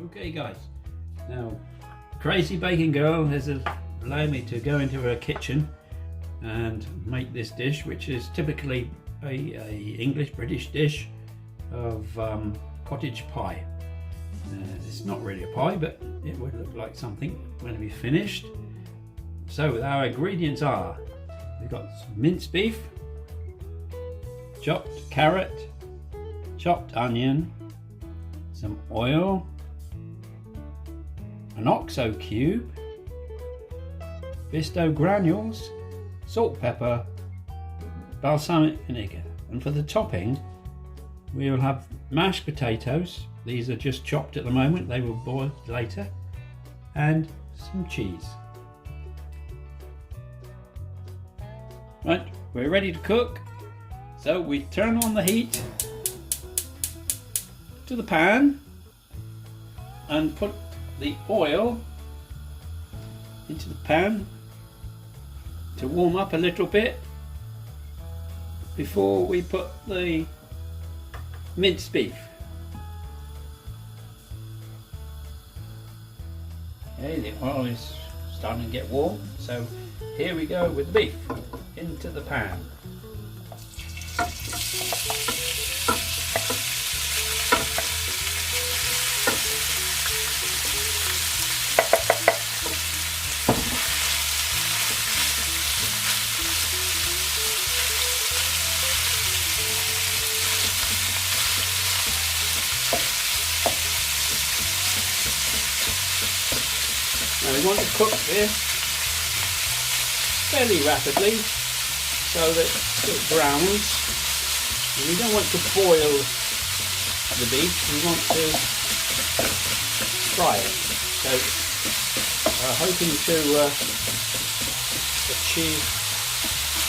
Okay guys, now Crazy Baking Girl has allowed me to go into her kitchen and make this dish, which is typically a English British dish of cottage pie. It's not really a pie, but it would look like something when we're finished. So our ingredients are, we've got some minced beef, chopped carrot, chopped onion, some oil, an OXO cube, Bisto granules, salt, pepper, balsamic vinegar. And for the topping, we will have mashed potatoes. These are just chopped at the moment, they will boil later, and some cheese. Right, we're ready to cook. So we turn on the heat to the pan and put the oil into the pan to warm up a little bit before we put the minced beef. Okay, the oil is starting to get warm, so here we go with the beef into the pan. Now we want to cook this fairly rapidly so that it browns. And we don't want to boil the beef, we want to fry it. So hoping to achieve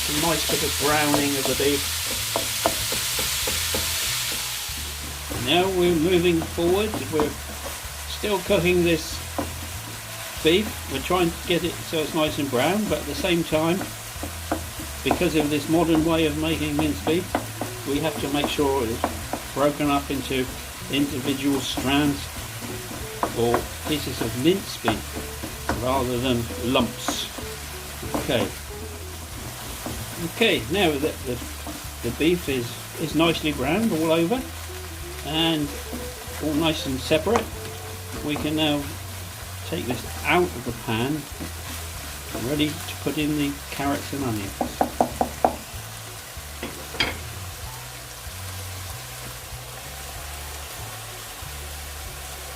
a nice bit of browning of the beef. Now we're moving forward, we're still cooking this beef. We're trying to get it so it's nice and brown, but at the same time, because of this modern way of making minced beef, we have to make sure it's broken up into individual strands or pieces of minced beef rather than lumps. Okay, now that the beef is nicely browned all over and all nice and separate, we can now take this out of the pan, ready to put in the carrots and onions.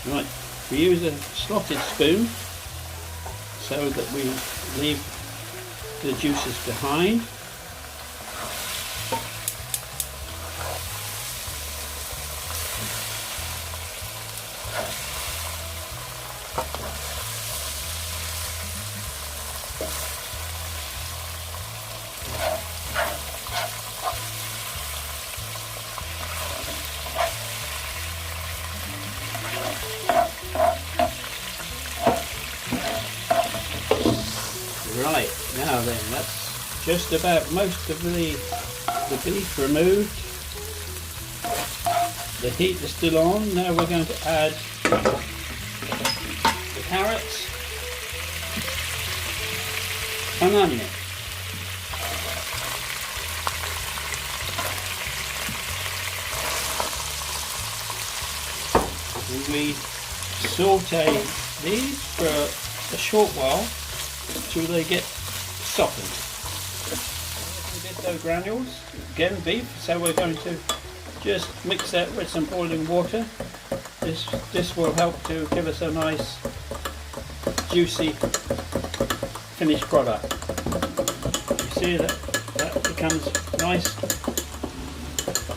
Right, we use a slotted spoon so that we leave the juices behind. Right, now then, that's just about most of the beef removed. The heat is still on. Now we're going to add the carrots and onion. We saute these for a short while until they get softened. Bisto granules, again beef, so we're going to just mix that with some boiling water. This will help to give us a nice juicy finished product. You see that becomes nice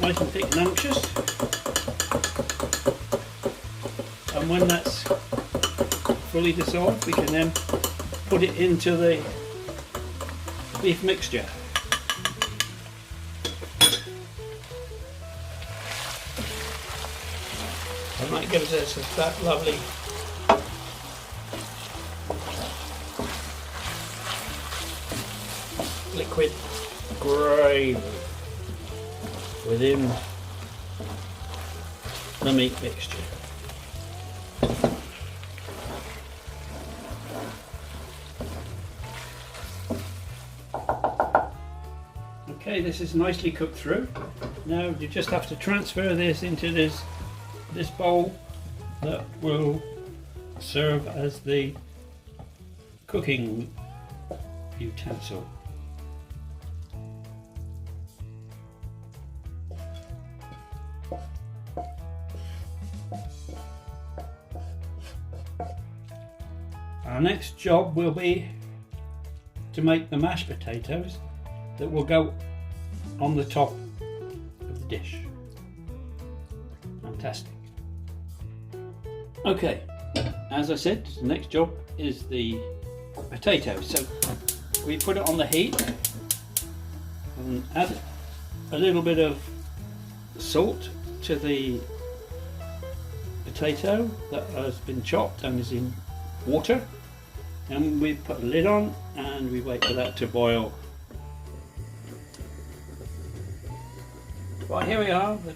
and thick and unctuous. And when that's fully dissolved, we can then put it into the beef mixture. And that gives us that lovely liquid gravy within the meat mixture. Okay, this is nicely cooked through. Now you just have to transfer this into this bowl that will serve as the cooking utensil. Our next job will be to make the mashed potatoes that will go on the top of the dish. Fantastic. Okay, as I said, the next job is the potatoes. So we put it on the heat and add a little bit of salt to the potato that has been chopped and is in water, and we put a lid on and we wait for that to boil. Right, here we are. The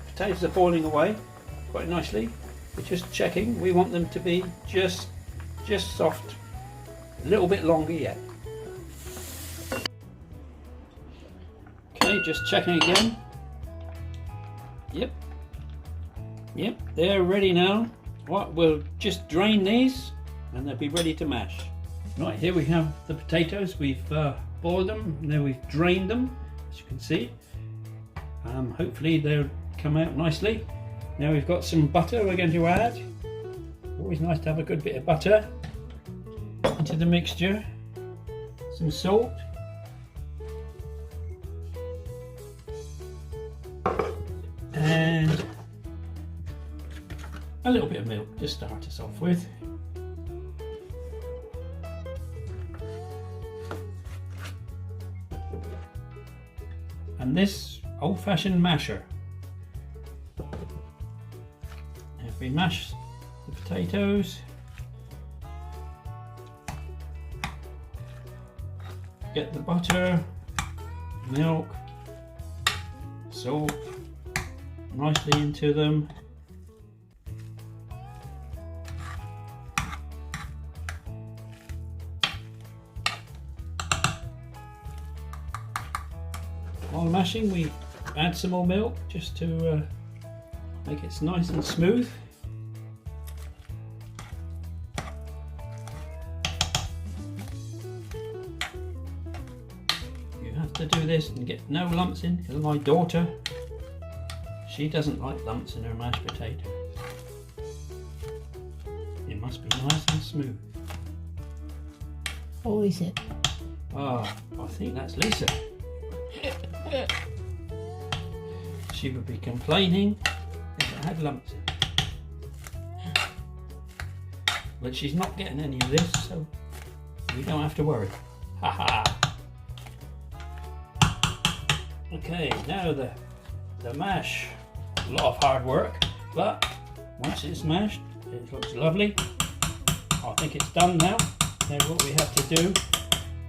potatoes are boiling away quite nicely. We're just checking. We want them to be just soft, a little bit longer yet. Okay, just checking again. Yep, they're ready now. Right, we'll just drain these and they'll be ready to mash. Right, here we have the potatoes. We've boiled them, now we've drained them, as you can see. Hopefully they'll come out nicely. Now we've got some butter we're going to add. Always nice to have a good bit of butter into the mixture. Some salt. And a little bit of milk to start us off with. And this old-fashioned masher. If we mash the potatoes, get the butter, milk, salt nicely into them. While mashing, we add some more milk just to make it nice and smooth. You have to do this and get no lumps in, because my daughter, she doesn't like lumps in her mashed potatoes. It must be nice and smooth. Who is it? Ah, I think that's Lisa. She would be complaining if it had lumps in it. But she's not getting any of this, so we don't have to worry. Haha. Okay, now the mash. A lot of hard work, but once it's mashed, it looks lovely. I think it's done now. Now what we have to do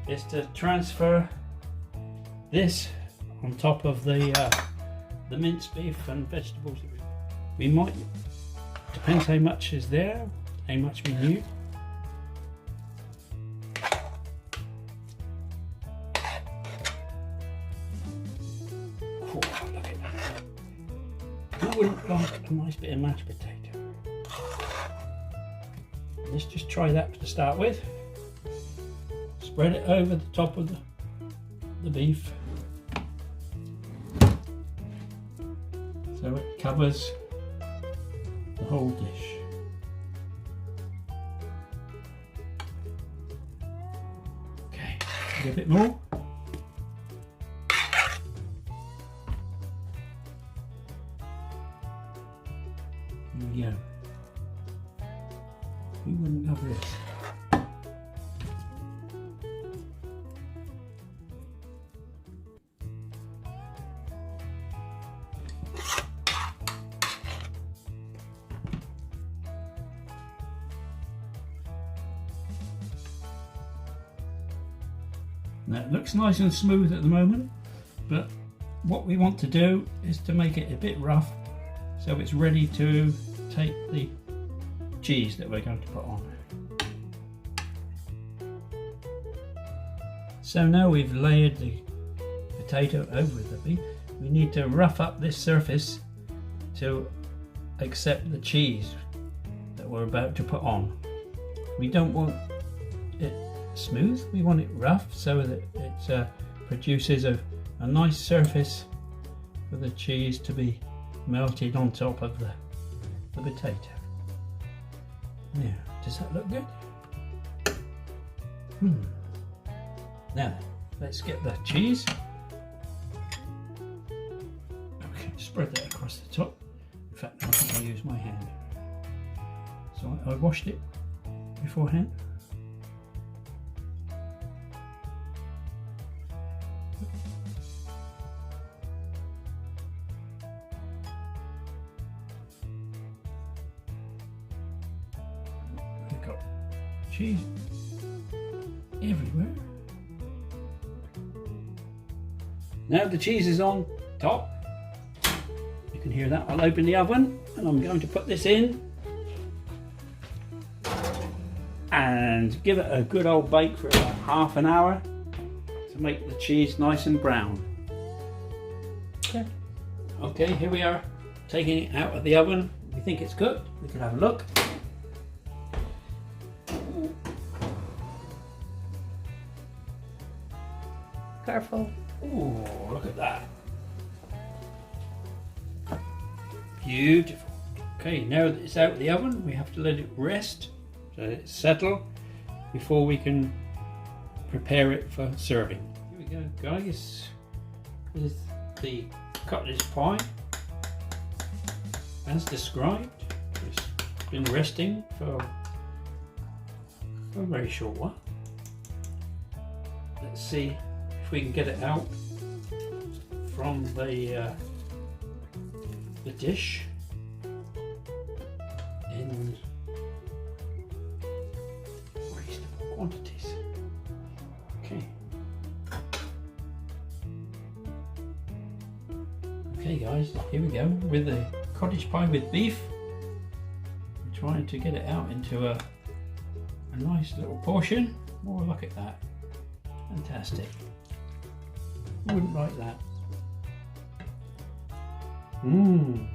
is to transfer this on top of the minced beef and vegetables. We might, depends how much is there, how much we need. Oh, look at that. Who wouldn't like a nice bit of mashed potato? Let's just try that to start with. Spread it over the top of the beef, so it covers the whole dish. Okay, a bit more. Here we go. Who wouldn't love this? Now it looks nice and smooth at the moment, but what we want to do is to make it a bit rough so it's ready to take the cheese that we're going to put on. So now we've layered the potato over the beef. We need to rough up this surface to accept the cheese that we're about to put on. We don't want it smooth, we want it rough so that it produces a nice surface for the cheese to be melted on top of the potato. Now, does that look good? Now, let's get the cheese. Okay, spread that across the top. In fact, I think I'll use my hand. So I washed it beforehand. We've got cheese everywhere. Now the cheese is on top. You can hear that. I'll open the oven and I'm going to put this in and give it a good old bake for about half an hour to make the cheese nice and brown. Okay, here we are taking it out of the oven. We think it's cooked. We can have a look. Careful. Oh, look at that. Beautiful. Okay, now that it's out of the oven, we have to let it rest so it settle before we can prepare it for serving. Here we go, guys. This is the cottage pie as described. It's been resting for a very short while. Let's see if we can get it out from the dish in reasonable quantities. Okay. Okay guys, here we go with the cottage pie with beef. I'm trying to get it out into a nice little portion. Oh, look at that. Fantastic. Who wouldn't like that? Mmm.